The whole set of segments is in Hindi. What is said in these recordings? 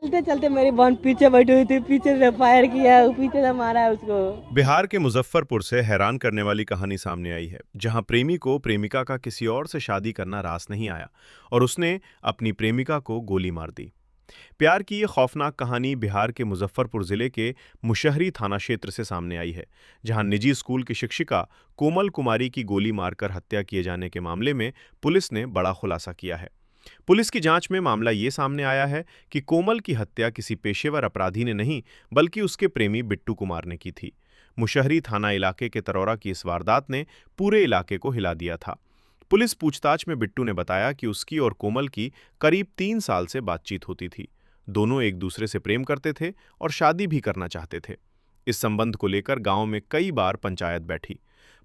चलते चलते मेरी बहन पीछे बैठी हुई थी, पीछे से फायर किया, पीछे से मारा उसको। बिहार के मुजफ्फरपुर से हैरान करने वाली कहानी सामने आई है, जहां प्रेमी को प्रेमिका का किसी और से शादी करना रास नहीं आया और उसने अपनी प्रेमिका को गोली मार दी। प्यार की ये खौफनाक कहानी बिहार के मुजफ्फरपुर जिले के मुशहरी थाना क्षेत्र से सामने आई है, जहां निजी स्कूल की शिक्षिका कोमल कुमारी की गोली मारकर हत्या किए जाने के मामले में पुलिस ने बड़ा खुलासा किया है। पुलिस की जांच में मामला ये सामने आया है कि कोमल की हत्या किसी पेशेवर अपराधी ने नहीं, बल्कि उसके प्रेमी बिट्टू कुमार ने की थी। मुशहरी थाना इलाके के तरौरा की इस वारदात ने पूरे इलाके को हिला दिया था। पुलिस पूछताछ में बिट्टू ने बताया कि उसकी और कोमल की करीब 3 साल से बातचीत होती थी। दोनों एक दूसरे से प्रेम करते थे और शादी भी करना चाहते थे। इस संबंध को लेकर गांव में कई बार पंचायत बैठी।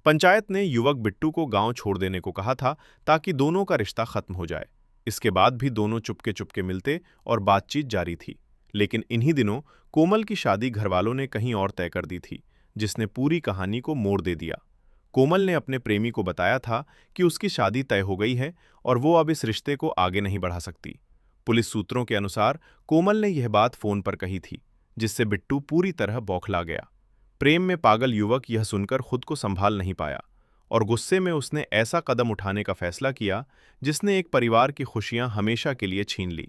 पंचायत ने युवक बिट्टू को गांव छोड़ देने को कहा था ताकि दोनों का रिश्ता खत्म हो जाए। इसके बाद भी दोनों चुपके चुपके मिलते और बातचीत जारी थी। लेकिन इन्हीं दिनों कोमल की शादी घरवालों ने कहीं और तय कर दी थी, जिसने पूरी कहानी को मोड़ दे दिया। कोमल ने अपने प्रेमी को बताया था कि उसकी शादी तय हो गई है और वो अब इस रिश्ते को आगे नहीं बढ़ा सकती। पुलिस सूत्रों के अनुसार कोमल ने यह बात फोन पर कही थी, जिससे बिट्टू पूरी तरह बौखला गया। प्रेम में पागल युवक यह सुनकर खुद को संभाल नहीं पाया और गुस्से में उसने ऐसा कदम उठाने का फैसला किया जिसने एक परिवार की खुशियां हमेशा के लिए छीन ली।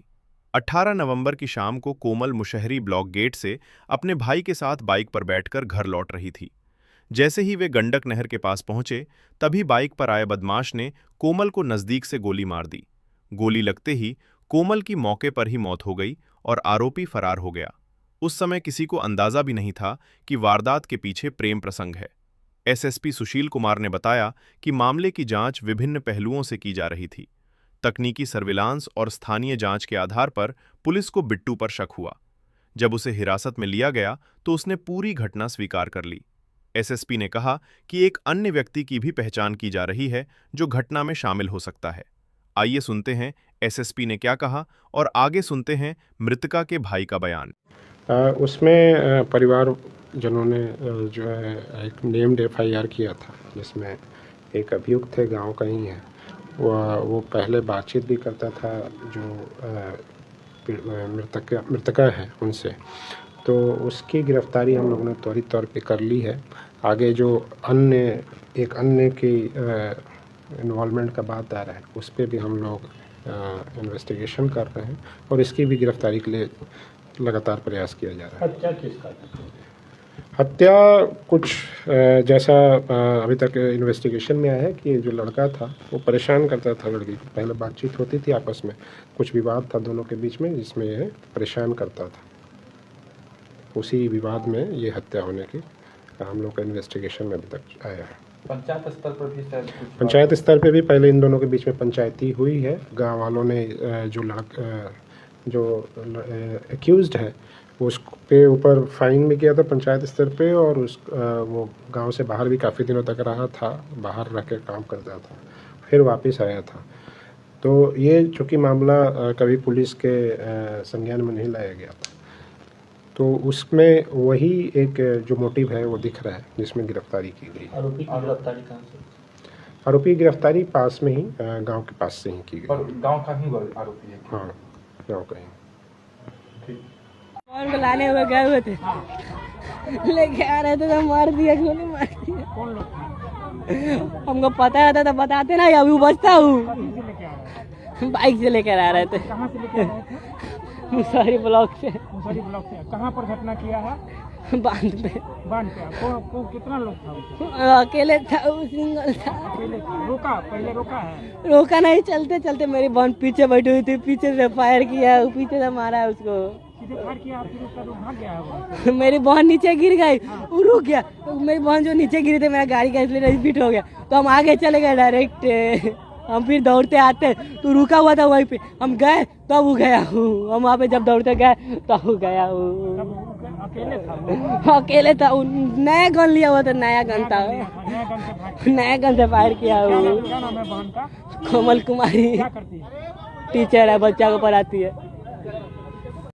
18 नवंबर की शाम को कोमल मुशहरी ब्लॉक गेट से अपने भाई के साथ बाइक पर बैठकर घर लौट रही थी। जैसे ही वे गंडक नहर के पास पहुंचे, तभी बाइक पर आए बदमाश ने कोमल को नजदीक से गोली मार दी। गोली लगते ही कोमल की मौके पर ही मौत हो गई और आरोपी फरार हो गया। उस समय किसी को अंदाजा भी नहीं था कि वारदात के पीछे प्रेम प्रसंग है। एसएसपी सुशील कुमार ने बताया कि मामले की जांच विभिन्न पहलुओं से की जा रही थी। तकनीकी सर्विलांस और स्थानीय जांच के आधार पर पुलिस को बिट्टू पर शक हुआ। जब उसे हिरासत में लिया गया तो उसने पूरी घटना स्वीकार कर ली। एसएसपी ने कहा कि एक अन्य व्यक्ति की भी पहचान की जा रही है जो घटना में शामिल हो सकता है। आइए सुनते हैं एसएसपी ने क्या कहा और आगे सुनते हैं मृतका के भाई का बयान। उसमें परिवार जनों ने जो है एक नेम्ड एफआईआर किया था, जिसमें एक अभियुक्त थे, गांव का ही है। वो पहले बातचीत भी करता था जो मृतका है उनसे, तो उसकी गिरफ्तारी हम लोगों ने त्वरित तौर पे कर ली है। आगे जो एक अन्य की इन्वॉल्वमेंट का बात आ रहा है, उस पर भी हम लोग इन्वेस्टिगेशन कर रहे हैं और इसकी भी गिरफ्तारी के लिए लगातार प्रयास किया जा रहा है। हत्या किसका? हत्या कुछ जैसा अभी तक इन्वेस्टिगेशन में आया है कि जो लड़का था वो परेशान करता था लड़की को। पहले बातचीत होती थी आपस में, कुछ विवाद था दोनों के बीच में, जिसमें यह परेशान करता था। उसी विवाद में ये हत्या होने की हम लोग का इन्वेस्टिगेशन में अभी तक आया है। पंचायत स्तर पर भी शायद पंचायत स्तर पे भी पहले इन दोनों के बीच में पंचायती हुई है। गांव वालों ने जो एक्यूज्ड है उस पे ऊपर फाइन भी किया था पंचायत स्तर पे, और वो गांव से बाहर भी काफ़ी दिनों तक रहा था, बाहर रह के काम करता था, फिर वापस आया था। तो ये चूँकि मामला कभी पुलिस के संज्ञान में नहीं लाया गया था, तो उसमें वही एक जो मोटिव है वो दिख रहा है, जिसमें गिरफ्तारी की गई। आरोपी की गिरफ्तारी कहाँ से? आरोपी की गिरफ्तारी पास में ही गांव के पास से ही की गई। और गांव का ही आरोपी है? हाँ, गांव का ही। कौन को लाने हुए गए हुए थे, लेके आ रहे थे तो मार दिया, गोली मार दिया। कौन लोग? हमको पता रहता तो बताते ना, अभी बचता हूँ। बाइक से लेकर आ रहे थे। कहाँ से लेके आ रहे थे? मुशहरी ब्लॉक से। मुशहरी ब्लॉक से। कहाँ पर घटना किया है? बांध पे। बांध पे। को कितना लोग था उसमें? अकेले था, वो सिंगल था। अकेले था। रोका? पहले रोका है? रोका नहीं, चलते चलते मेरी बहन पीछे बैठी हुई थी, पीछे से फायर किया, पीछे से मारा उसको। सीधे फायर किया, फिर उसका लोग भाग गया है वहाँ से? मेरी बहन नीचे गिर गई, वो रुक गया। तो मेरी बहन जो नीचे गिरी थी, मेरा गाड़ी का इसलिए रिपीट हो गया, तो हम आगे चले गए डायरेक्ट। हम फिर दौड़ते आते तो रुका हुआ था वहीं पे, हम गए तब वो गया हूँ। हम वहाँ पे जब दौड़ते गए तब वो गया हूँ। अकेले था? अकेले था। नया गन लिया हुआ था, नया गन था, नया गन से फायर किया हूँ। क्या नाम है बहन का? कोमल कुमारी। क्या करती है? टीचर है, बच्चा को पढ़ाती है।